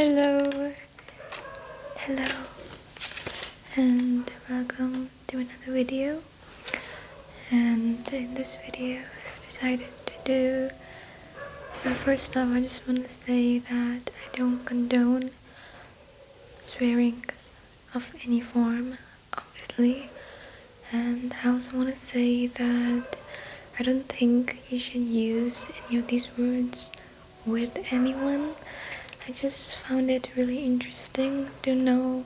Hello, and welcome to another video. And in this video, I've decided to do. Well, first off, I just want to say that I don't condone swearing of any form, obviously. And I also want to say that I don't think you should use any of these words with anyone. I just found it really interesting to know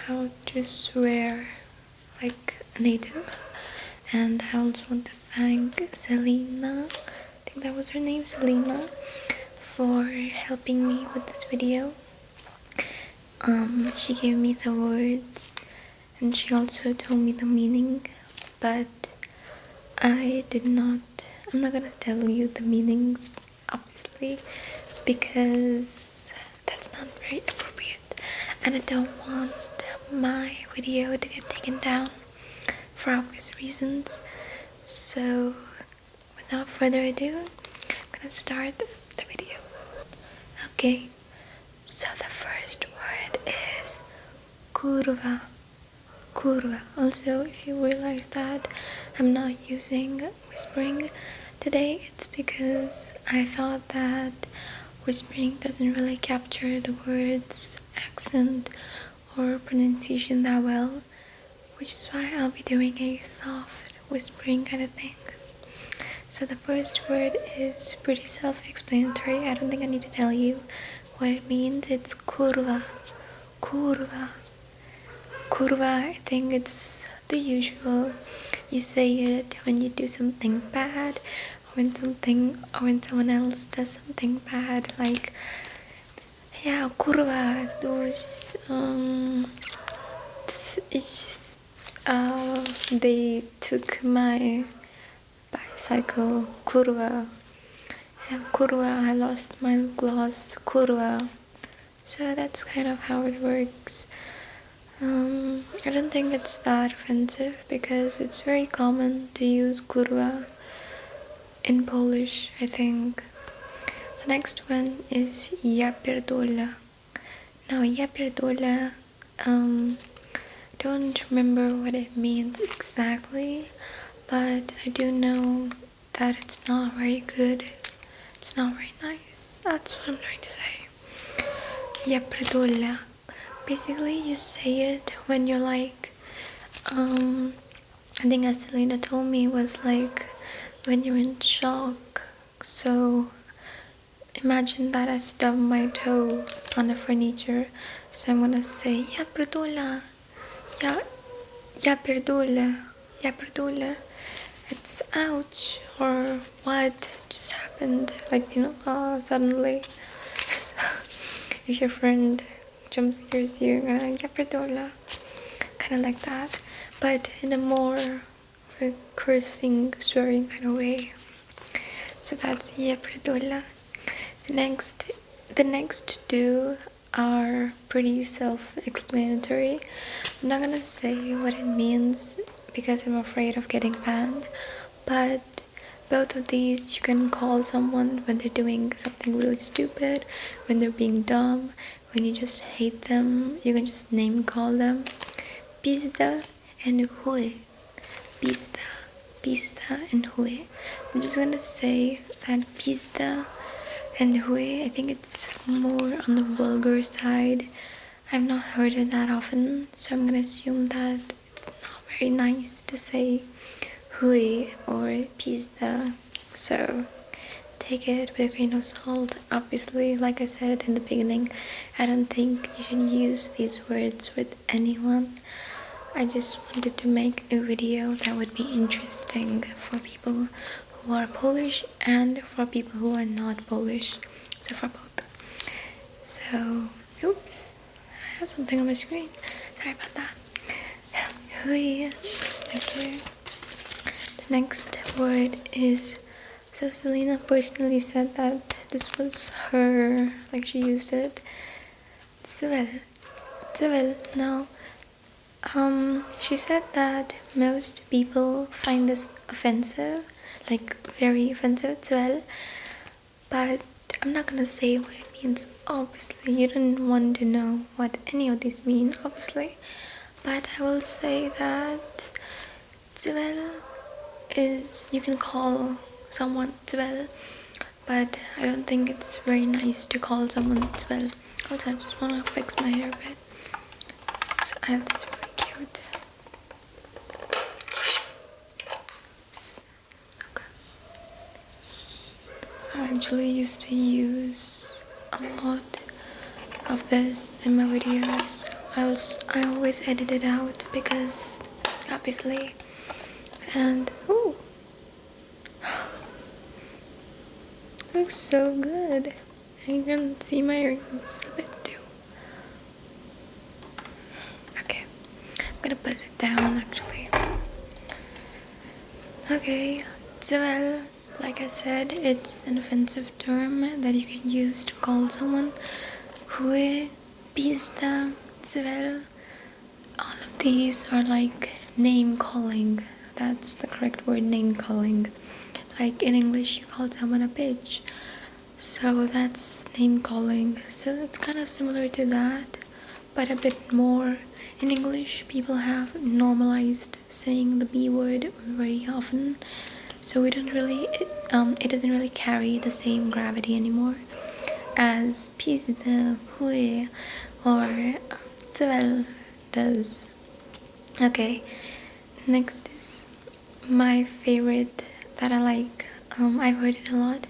how to swear like a native. And I also want to thank Selena, I think that was her name, Selena, for helping me with this video. She gave me the words and she also told me the meaning, but I'm not gonna tell you the meanings, obviously, because that's not very appropriate and I don't want my video to get taken down for obvious reasons. So without further ado, I'm gonna start the video. Okay, so the first word is curva. Also, if you realize that I'm not using whispering today, it's because I thought that whispering doesn't really capture the word's accent or pronunciation that well, which is why I'll be doing a soft whispering kind of thing. So the first word is pretty self-explanatory. I don't think I need to tell you what it means. It's curva. I think it's the usual. You say it when you do something bad, or when someone else does something bad. Like, yeah, curva. Those it's they took my bicycle. Curva. Yeah, curva. I lost my gloss. Curva. So that's kind of how it works. I don't think it's that offensive because it's very common to use kurwa in Polish, I think. The next one is ja pierdolę. Now, ja pierdolę, don't remember what it means exactly, but I do know that it's not very good. It's not very nice. That's what I'm trying to say. Ja pierdolę. Basically, you say it when you're like, I think as Selena told me, was like when you're in shock. So imagine that I stubbed my toe on the furniture. So I'm gonna say, ja pierdolę, ja pierdolę. It's ouch, or what just happened, like, suddenly. So if your friend jump scares you, ja pierdolę, kind of like that, but in a more cursing, swearing kind of way. So that's ja pierdolę. The next two are pretty self-explanatory. I'm not gonna say what it means because I'm afraid of getting banned, but both of these you can call someone when they're doing something really stupid, when they're being dumb, when you just hate them. You can just name call them. Pizda and huy. Pizda and huy. I'm just gonna say that pizda and huy, I think it's more on the vulgar side. I've not heard it that often, so I'm gonna assume that it's not very nice to say huy or pizda. So take it with a grain of salt. Obviously, like I said in the beginning, I don't think you should use these words with anyone. I just wanted to make a video that would be interesting for people who are Polish and for people who are not Polish. So for both. So, oops, I have something on my screen. Sorry about that. Okay. The next word is, so Selena personally said that this was her, like she used it. Cywel. Now, she said that most people find this offensive, like very offensive, cywel. But I'm not gonna say what it means. Obviously, you don't want to know what any of these mean, obviously. But I will say that Zwell is, you can call someone Zwell, but I don't think it's very nice to call someone Zwell. Also, I just want to fix my hair a bit. So I have this really cute. Okay. I actually used to use a lot of this in my videos. I always edit it out because obviously, and ooh, looks so good. And you can see my earrings a bit too. Okay, I'm gonna put it down actually. Okay, Zwell, like I said, it's an offensive term that you can use to call someone. Hue, pista, Zwell. All of these are like name calling. That's the correct word, name calling. Like in English, you call someone a bitch. So that's name calling. So it's kind of similar to that, but a bit more. In English, people have normalized saying the B word very often. So we don't really, it doesn't really carry the same gravity anymore as pizda, hue, or Zwell does. Okay, next is my favorite that I like. I've heard it a lot.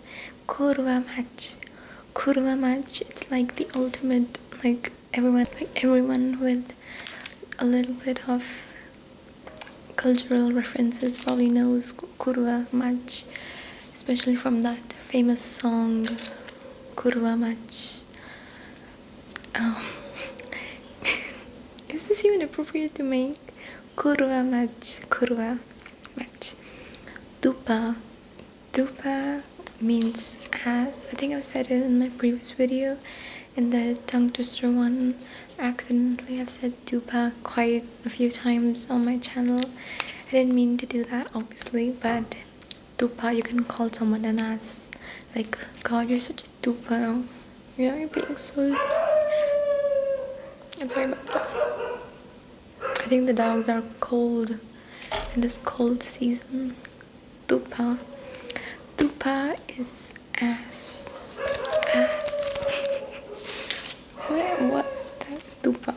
Kurwa match. Kurwa match. It's like the ultimate. Like everyone with a little bit of cultural references probably knows kurwa match, especially from that famous song Kurwa match. Is this even appropriate to make? Kurwa match. Kurwa match. Dupa. Dupa means ass. I think I've said it in my previous video. In the tongue twister one, accidentally I've said dupa quite a few times on my channel. I didn't mean to do that, obviously, but dupa, you can call someone an ass. Like, God, you're such a dupa. Yeah, you're being so... I'm sorry about that. I think the dogs are cold in this cold season. Dupa. Dupa is ass. Ass. What? Dupa.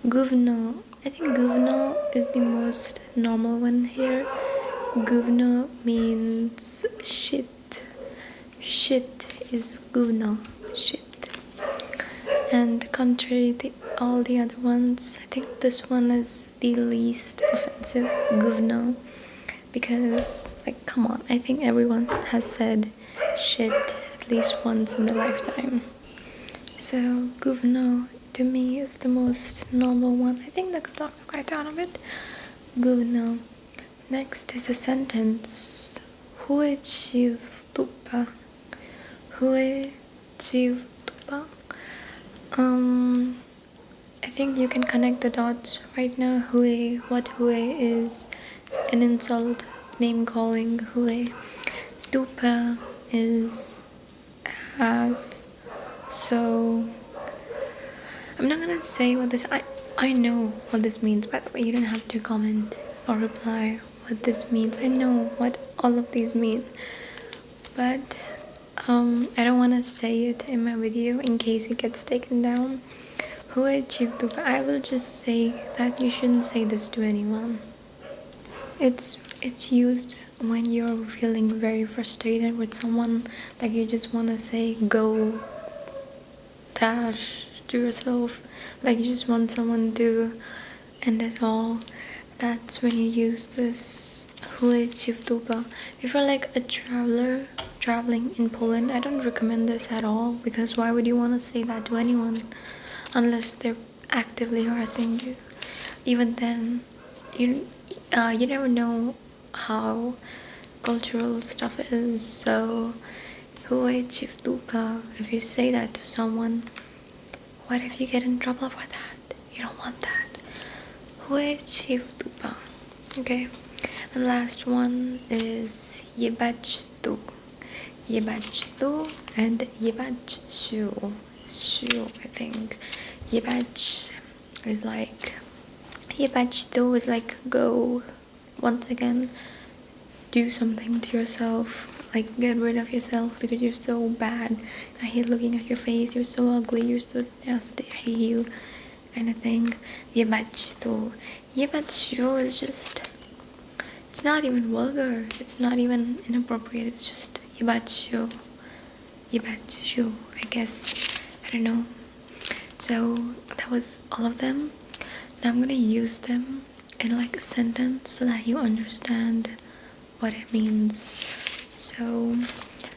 Guvno. I think guvno is the most normal one here. Guvno means shit. Shit is guvno. Shit. And contrary to all the other ones, I think this one is the least offensive, guvno. Because, like, come on, I think everyone has said shit at least once in their lifetime. So, guvno to me is the most normal one. I think the dogs are quite out of it. Guvno. Next is a sentence. Hue chiv tupa. Hue chiv tupa. I think you can connect the dots right now. Hue, what hue is an insult, name calling. Hue. Tupa is ass. So I'm not gonna say what this, I know what this means, by the way. You don't have to comment or reply what this means. I know what all of these mean, but I don't want to say it in my video in case it gets taken down. I will just say that you shouldn't say this to anyone. It's used when you're feeling very frustrated with someone, like you just want to say go dash to yourself, like you just want someone to end it all. That's when you use this hulecivtuba. If you're like a traveler traveling in Poland, I don't recommend this at all, because why would you want to say that to anyone unless they're actively harassing you? Even then, you never know how cultural stuff is. So hulecivtuba, if you say that to someone, what if you get in trouble for that? You don't want that. Hulecivtuba. Okay. The last one is yebachtu. Yebachdo and yebachshu. Shu, I think. Yebach is like yebachdo is like go. Once again, do something to yourself, like get rid of yourself because you're so bad. I hate looking at your face. You're so ugly. You're so nasty. I hate you, kind of thing. Yebachdo. Yebachshu is just. It's not even vulgar. It's not even inappropriate. It's just yebachshu. Yebachshu, I guess. I don't know. So that was all of them. Now I'm gonna use them in like a sentence so that you understand what it means. So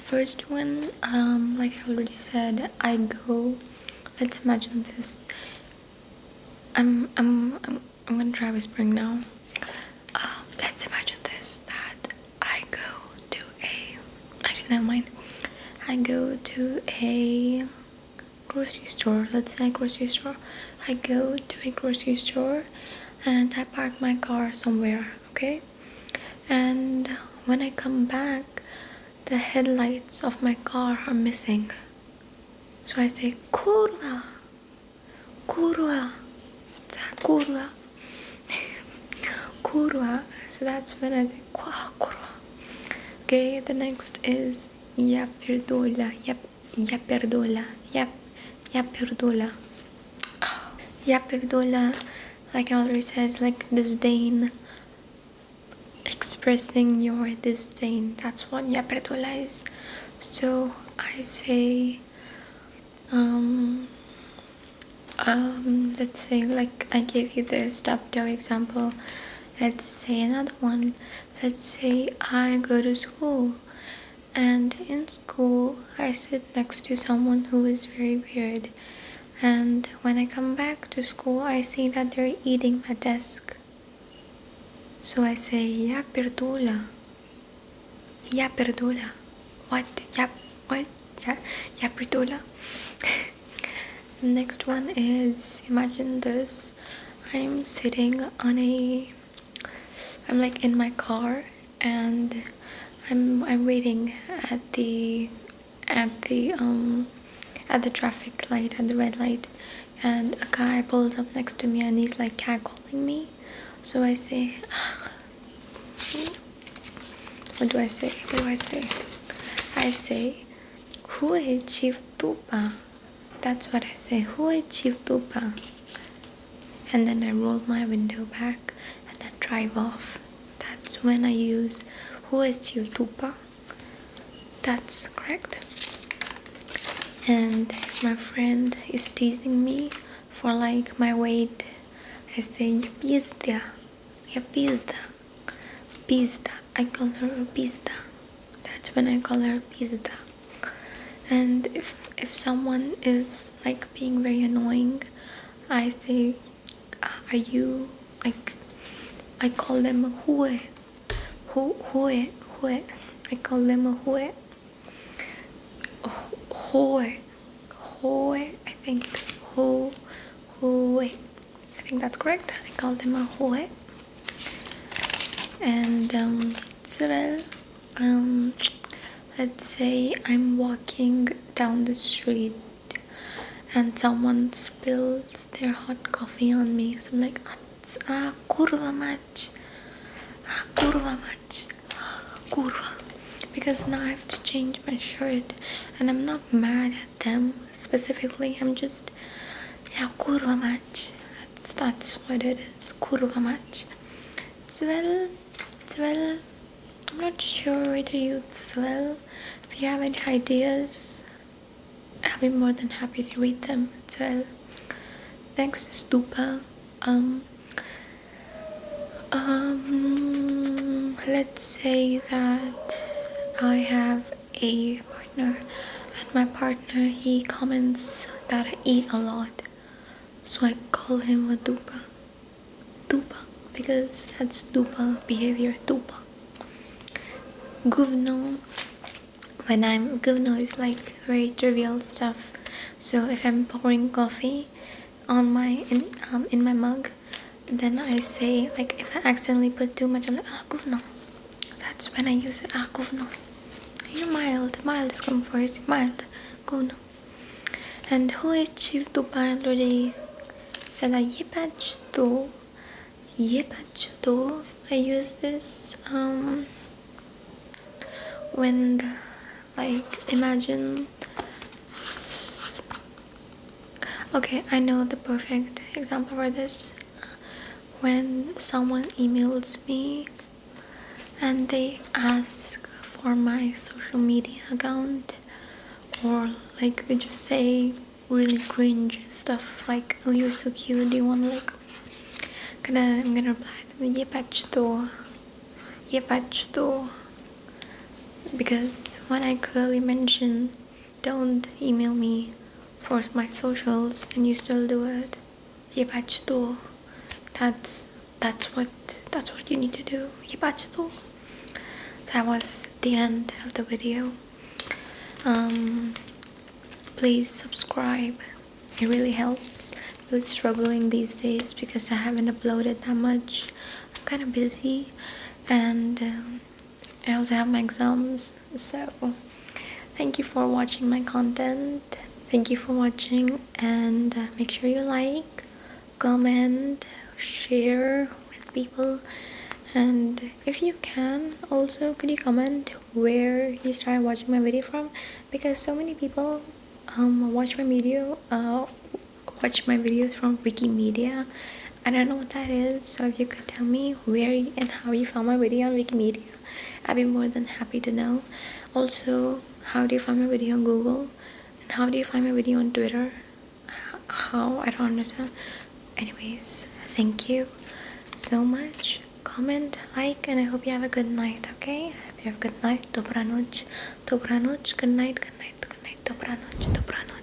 first one, like I already said, I go. Let's imagine this. I'm gonna try whispering now. Let's imagine this, that I go to a, actually never mind, I go to a grocery store. Let's say grocery store. I go to a grocery store and I park my car somewhere, okay? And when I come back, the headlights of my car are missing. So I say kurwa, kurwa, kurwa, kurwa. So that's when I say kurwa. Okay, the next is ya perdola, ya perdola, ya perdola. Ya perdola, like I already said, is like disdain, expressing your disdain. That's what ya perdola is. So I say, let's say, like I gave you the stop dough example. Let's say another one. Let's say I go to school, and in school I sit next to someone who is very weird, and when I come back to school I see that they're eating my desk. So I say ya perdola, ya perdola. What? What? Ya perdola. Next one is, imagine this. I'm sitting on I'm like in my car, and I'm waiting at the traffic light, at the red light, and a guy pulls up next to me and he's like catcalling me. So I say, what do I say? I say, "Hue chief tupa." That's what I say. "Hue chief tupa." And then I roll my window back and then drive off. That's when I use "Hue chief tupa." That's correct. And if my friend is teasing me for like my weight, I say "Ya pizda, ya pizda, pizda." I call her pizda. That's when I call her pizda. And if someone is like being very annoying, I say, "Are you like?" I call them a hue. I call them a hue. Hue. I think hue. I think that's correct. I call them a hue. And well, let's say I'm walking down the street and someone spills their hot coffee on me. So I'm like, kurwa mać, kurwa. Because now I have to change my shirt, and I'm not mad at them specifically. I'm just, yeah, kurwa mać. That's what it is, kurwa mać. Well, I'm not sure whether you well. If you have any ideas, I'll be more than happy to read them. Well, next is dupa. Let's say that I have a partner, and my partner, he comments that I eat a lot, so I call him a dupa, because that's dupa behavior. Dupa. Guvno. Guvno is like very trivial stuff. So if I'm pouring coffee on my in my mug, then I say, like, if I accidentally put too much, I'm like, guvno. That's when I use it. Guvno. mild discomfort, mild gono. And who achieved to already said that yepachto. I use this when like imagine. Okay, I know the perfect example for this. When someone emails me and they ask for my social media account, or like they just say really cringe stuff like, oh, you're so cute, do you want to like I'm gonna reply to them, yepachto, because when I clearly mention don't email me for my socials and you still do it, yepachto, that's what you need to do, yepachto. That was the end of the video. Please subscribe, it really helps. I'm struggling these days because I haven't uploaded that much. I'm kind of busy, and I also have my exams. So thank you for watching my content. Thank you for watching, and make sure you like, comment, share with people. And if you can, also could you comment where you started watching my video from, because so many people watch my videos from Wikimedia. I don't know what that is, so if you could tell me where and how you found my video on Wikimedia, I'd be more than happy to know. Also, how do you find my video on Google, and how do you find my video on Twitter? How? I don't understand. Anyways, thank you so much. Comment, like, and I hope you have a good night. Okay, I hope you have a good night. Dobranoc, good night, dobranoc.